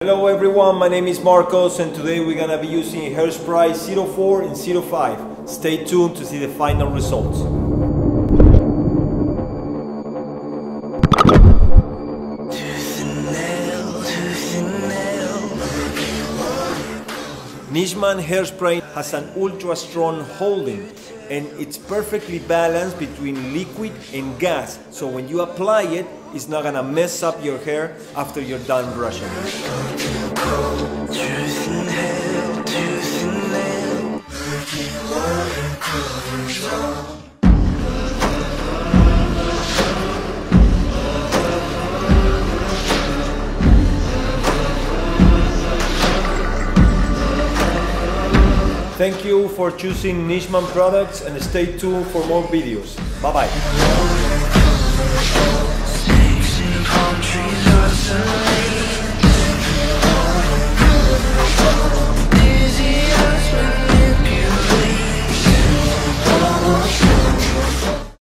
Hello everyone, my name is Marcos and today we're gonna be using hairspray 04 and 05. Stay tuned to see the final results. Nishman hairspray has an ultra strong holding and it's perfectly balanced between liquid and gas, so when you apply it, it's not gonna mess up your hair after you're done brushing. Thank you for choosing Nishman products and stay tuned for more videos. Bye bye.